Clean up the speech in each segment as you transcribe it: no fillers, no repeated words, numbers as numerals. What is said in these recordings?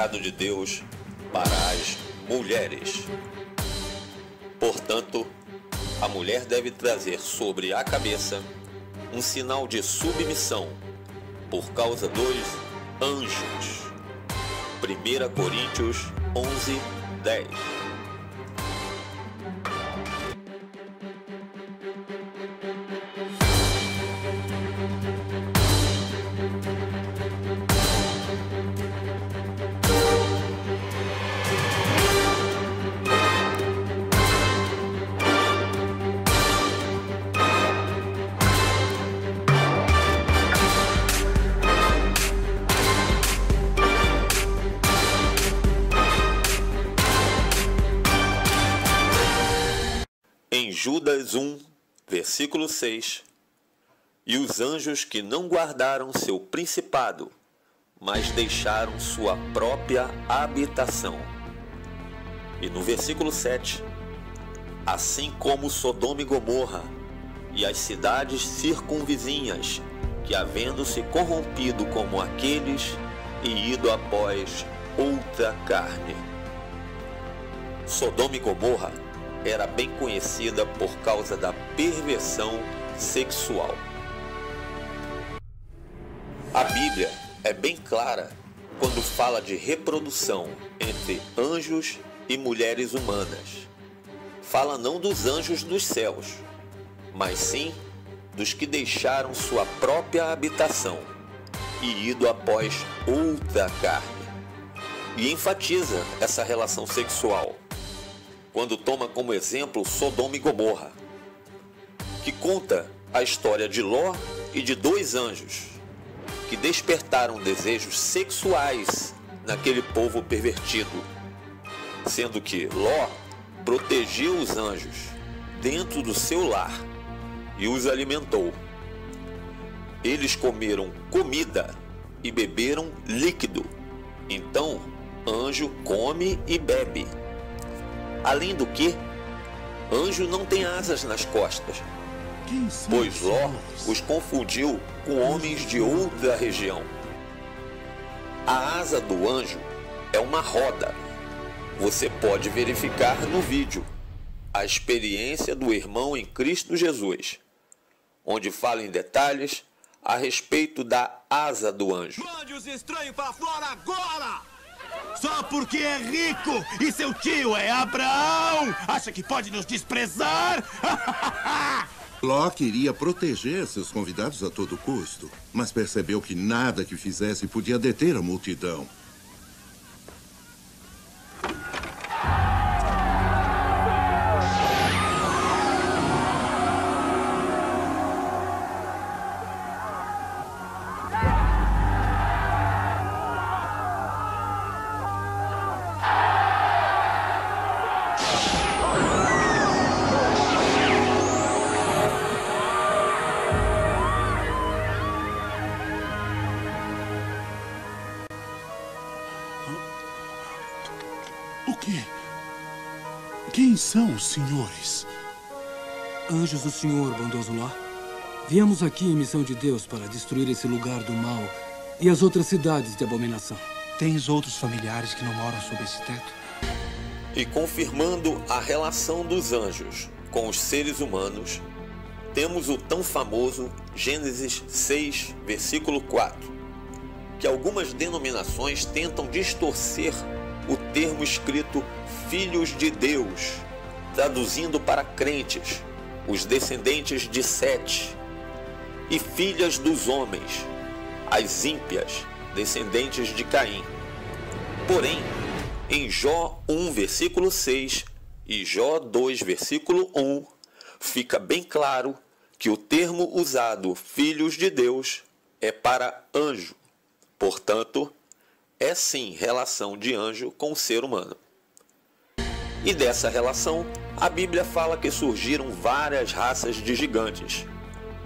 recado de Deus para as mulheres. Portanto, a mulher deve trazer sobre a cabeça um sinal de submissão por causa dos anjos. 1 Coríntios 11:10. Em Judas 1, versículo 6, e os anjos que não guardaram seu principado, mas deixaram sua própria habitação. E no versículo 7, assim como Sodoma e Gomorra e as cidades circunvizinhas, que havendo se corrompido como aqueles e ido após outra carne. Sodoma e Gomorra era bem conhecida por causa da perversão sexual. A Bíblia é bem clara quando fala de reprodução entre anjos e mulheres humanas. Fala não dos anjos dos céus, mas sim dos que deixaram sua própria habitação e ido após outra carne. E enfatiza essa relação sexual quando toma como exemplo Sodoma e Gomorra, que conta a história de Ló e de dois anjos que despertaram desejos sexuais naquele povo pervertido, sendo que Ló protegeu os anjos dentro do seu lar e os alimentou. Eles comeram comida e beberam líquido, então anjo come e bebe. Além do que, anjo não tem asas nas costas, pois Ló os confundiu com homens de outra região. A asa do anjo é uma roda. Você pode verificar no vídeo a experiência do irmão em Cristo Jesus, onde fala em detalhes a respeito da asa do anjo. Mande os estranhos para fora agora! Só porque é rico e seu tio é Abraão, acha que pode nos desprezar? Ló queria proteger seus convidados a todo custo, mas percebeu que nada que fizesse podia deter a multidão. Quem são os senhores? Anjos do Senhor, bondoso Ló. Viemos aqui em missão de Deus para destruir esse lugar do mal e as outras cidades de abominação. Tens outros familiares que não moram sob esse teto? E confirmando a relação dos anjos com os seres humanos, temos o tão famoso Gênesis 6, versículo 4, que algumas denominações tentam distorcer o termo escrito filhos de Deus, traduzindo para crentes, os descendentes de Sete, e filhas dos homens, as ímpias, descendentes de Caim. Porém, em Jó 1, versículo 6 e Jó 2, versículo 1, fica bem claro que o termo usado filhos de Deus é para anjo. Portanto, é sim relação de anjo com o ser humano. E dessa relação, a Bíblia fala que surgiram várias raças de gigantes: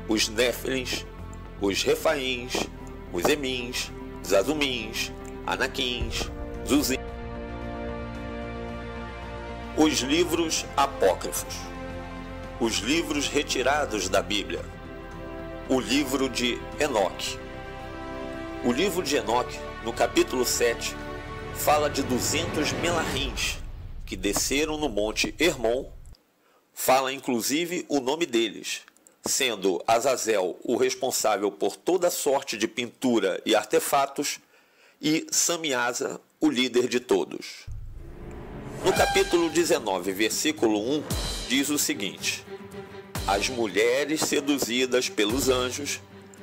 os Néfilins, os Refaíns, os Emins, Zazumins, Anaquins, Zuzim. Os livros apócrifos, os livros retirados da Bíblia, o livro de Enoque. O livro de Enoque, no capítulo 7, fala de 200 melarins que desceram no monte Hermon. Fala inclusive o nome deles, sendo Azazel o responsável por toda sorte de pintura e artefatos e Samiasa o líder de todos. No capítulo 19, versículo 1, diz o seguinte: as mulheres seduzidas pelos anjos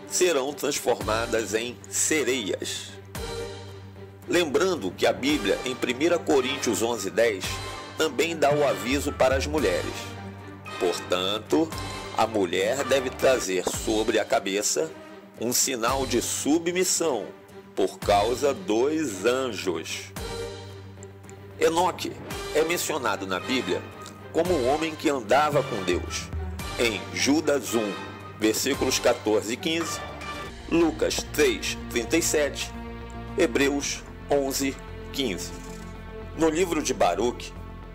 serão transformadas em sereias. Lembrando que a Bíblia, em 1 Coríntios 11:10, também dá o aviso para as mulheres. Portanto, a mulher deve trazer sobre a cabeça um sinal de submissão por causa dos anjos. Enoque é mencionado na Bíblia como um homem que andava com Deus, em Judas 1, versículos 14 e 15, Lucas 3, 37, Hebreus 11, 15. No livro de Baruque,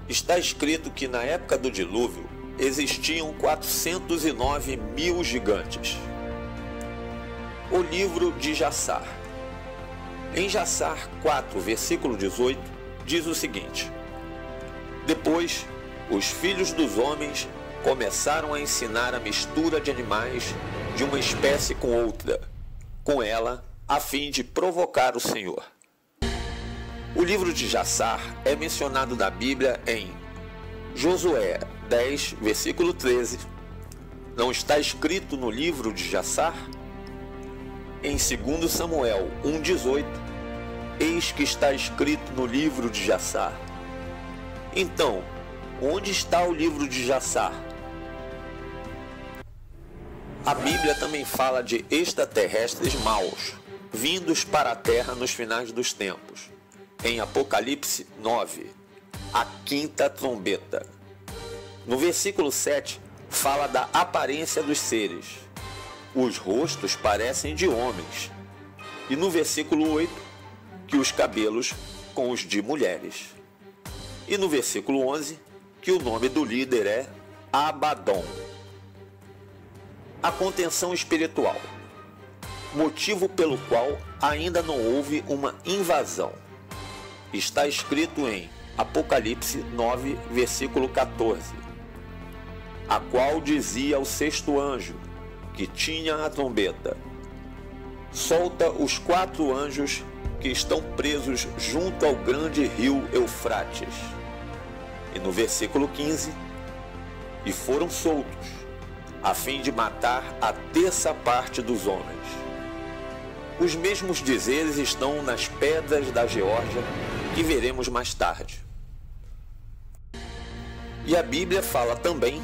está escrito que na época do dilúvio existiam 409 mil gigantes. O livro de Jassar. Em Jassar 4, versículo 18, diz o seguinte: depois, os filhos dos homens começaram a ensinar a mistura de animais de uma espécie com outra, com ela, a fim de provocar o Senhor. O livro de Jassar é mencionado na Bíblia em Josué 10, versículo 13. Não está escrito no livro de Jassar? Em 2 Samuel 1,18, eis que está escrito no livro de Jassar. Então, onde está o livro de Jassar? A Bíblia também fala de extraterrestres maus, vindos para a Terra nos finais dos tempos. Em Apocalipse 9, a quinta trombeta. No versículo 7, fala da aparência dos seres. Os rostos parecem de homens. E no versículo 8, que os cabelos com os de mulheres. E no versículo 11, que o nome do líder é Abaddon. A contenção espiritual. Motivo pelo qual ainda não houve uma invasão. Está escrito em Apocalipse 9, versículo 14. A qual dizia ao sexto anjo, que tinha a trombeta: solta os 4 anjos que estão presos junto ao grande rio Eufrates. E no versículo 15, e foram soltos, a fim de matar a 1/3 parte dos homens. Os mesmos dizeres estão nas pedras da Geórgia, que veremos mais tarde. E a Bíblia fala também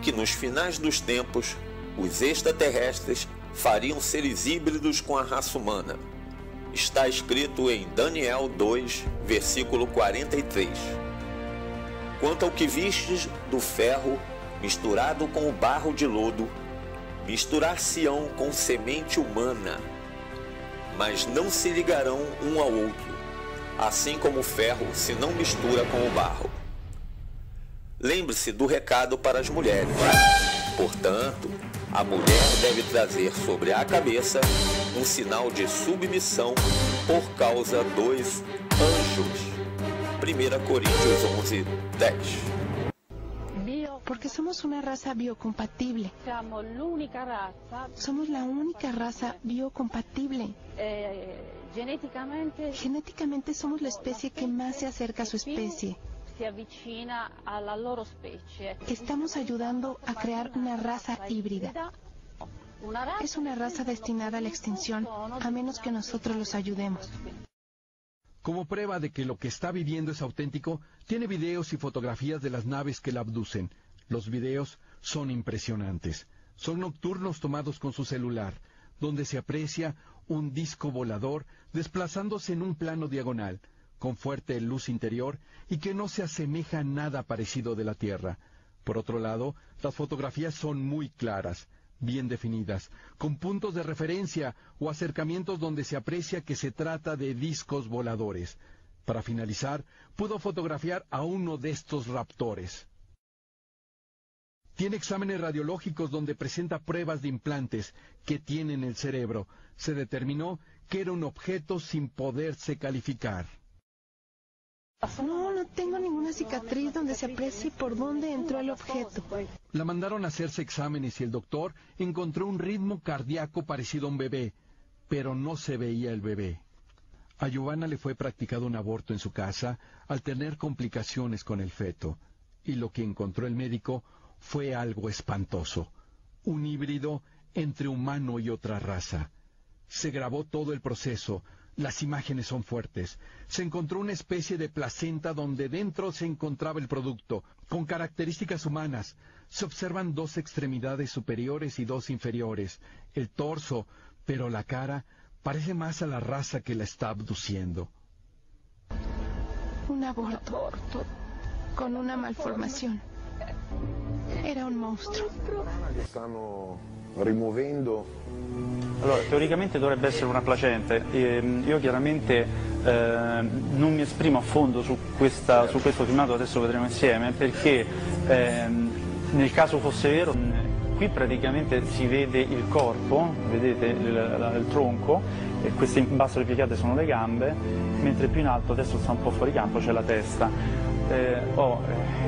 que nos finais dos tempos, os extraterrestres fariam seres híbridos com a raça humana. Está escrito em Daniel 2, versículo 43. Quanto ao que vistes do ferro misturado com o barro de lodo, misturar-se-ão com semente humana, mas não se ligarão um ao outro, assim como o ferro se não mistura com o barro. Lembre-se do recado para as mulheres. Portanto, a mulher deve trazer sobre a cabeça um sinal de submissão por causa dos anjos. 1 Coríntios 11, 10. Porque somos una raza biocompatible. Somos la única raza biocompatible. Genéticamente somos la especie que más se acerca a su especie. Estamos ayudando a crear una raza híbrida. Es una raza destinada a la extinción, a menos que nosotros los ayudemos. Como prueba de que lo que está viviendo es auténtico, tiene videos y fotografías de las naves que la abducen. Los videos son impresionantes. Son nocturnos tomados con su celular, donde se aprecia un disco volador desplazándose en un plano diagonal, con fuerte luz interior y que no se asemeja a nada parecido de la Tierra. Por otro lado, las fotografías son muy claras, bien definidas, con puntos de referencia o acercamientos donde se aprecia que se trata de discos voladores. Para finalizar, pudo fotografiar a uno de estos raptores. Tiene exámenes radiológicos donde presenta pruebas de implantes que tiene en el cerebro. Se determinó que era un objeto sin poderse calificar. No tengo ninguna cicatriz donde se aprecie por dónde entró el objeto. La mandaron a hacerse exámenes y el doctor encontró un ritmo cardíaco parecido a un bebé, pero no se veía el bebé. A Giovanna le fue practicado un aborto en su casa al tener complicaciones con el feto, y lo que encontró el médico fue algo espantoso, un híbrido entre humano y otra raza. Se grabó todo el proceso, las imágenes son fuertes. Se encontró una especie de placenta donde dentro se encontraba el producto, con características humanas. Se observan 2 extremidades superiores y 2 inferiores, el torso, pero la cara parece más a la raza que la está abduciendo. Un aborto con una malformación. Era un monstruo. Stanno rimuovendo. Allora, teoricamente dovrebbe essere una placente. Io chiaramente non mi esprimo a fondo su questo filmato, adesso lo vedremo insieme, perché nel caso fosse vero, qui praticamente si vede il corpo, vedete il tronco, e queste in basso le piegate sono le gambe, mentre più in alto, adesso sta un po' fuori campo, c'è la testa.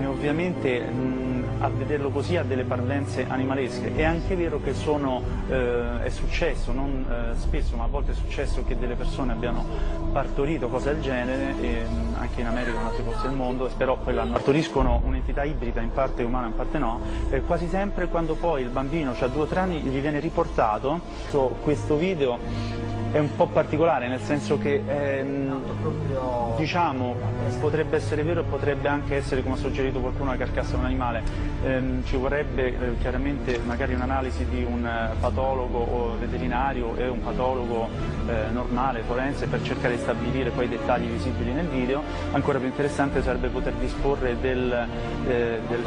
Ovviamente a vederlo così ha delle parvenze animalesche. È anche vero che è successo, non spesso, ma a volte è successo che delle persone abbiano partorito cose del genere, anche in America e in altri posti del mondo, però poi partoriscono un'entità ibrida, in parte umana, in parte no. Quasi sempre quando poi il bambino ha 2 o 3 anni gli viene riportato. Questo video è un po' particolare, nel senso che diciamo potrebbe essere vero e potrebbe anche essere, come ha suggerito qualcuno, la carcassa di un animale. Ci vorrebbe chiaramente magari un'analisi di un patologo o veterinario e un patologo normale, forense, per cercare di stabilire poi i dettagli visibili nel video. Ancora più interessante sarebbe poter disporre del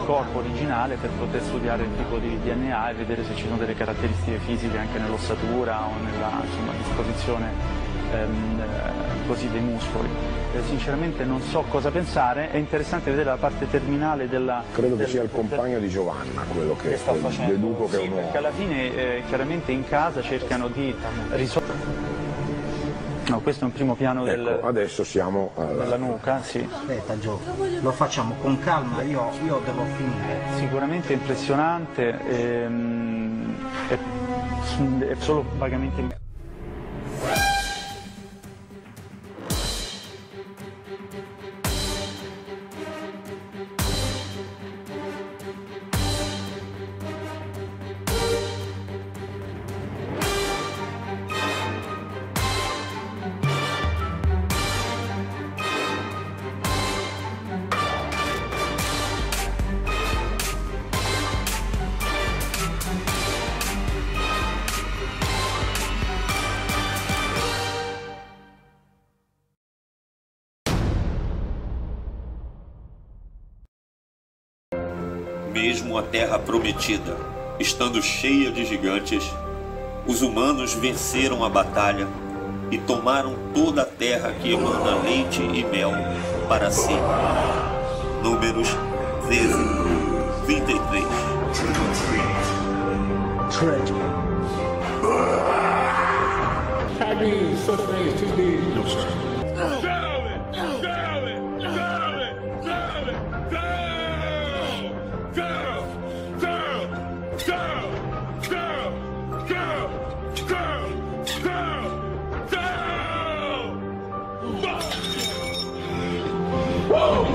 corpo originale per poter studiare il tipo di DNA e vedere se ci sono delle caratteristiche fisiche anche nell'ossatura o nella disposizione così dei muscoli. Sinceramente non so cosa pensare. È interessante vedere la parte terminale della... Credo che sia il compagno di Giovanna quello che sta facendo. Deduco che è un uomo. Perché alla fine chiaramente in casa cercano di risolvere. No, questo è un primo piano adesso siamo della nuca, sì. Aspetta Gio, lo facciamo con calma, io devo finire. Sicuramente impressionante, è solo vagamente... Mesmo a Terra Prometida, estando cheia de gigantes, os humanos venceram a batalha e tomaram toda a terra que emana leite e mel para si. Números 13, 33. Whoa!